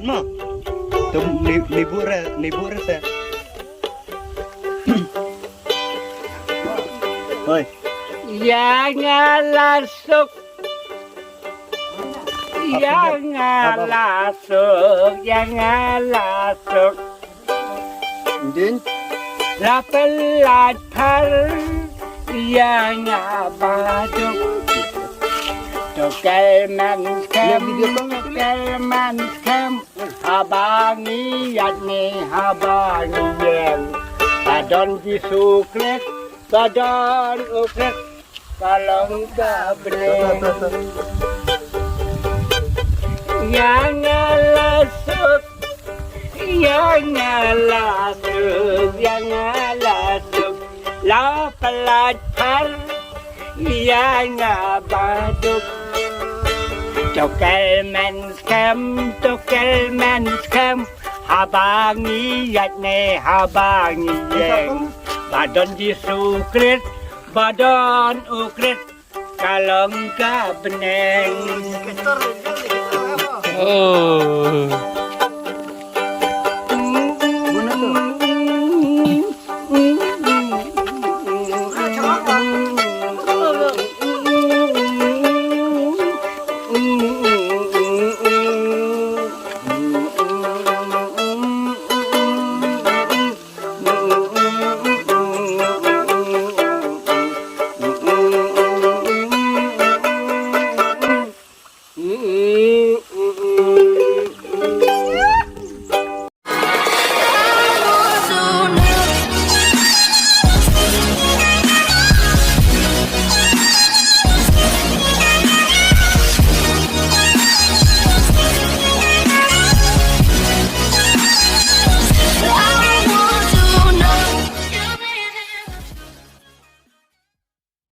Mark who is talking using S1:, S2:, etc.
S1: Yan mo. Nibura sa. Hoy.
S2: Yang lasuk. Yang lasuk. Yang lasuk.
S1: Din.
S2: La pelatar. Yang baduk. Tukal manskem. Tukal manskem. Habangi yadni habangi yang. Badon disukret. Badon ukret. Kalau enggak bener. Yang lasuk. Yang lasuk. Yang lasuk. La pelatar. Yang baduk. Tukal manskem. Habangi yadni habangi yang. Badon disukret. Badon ukret. Kalau enggak beneng.
S3: Oh.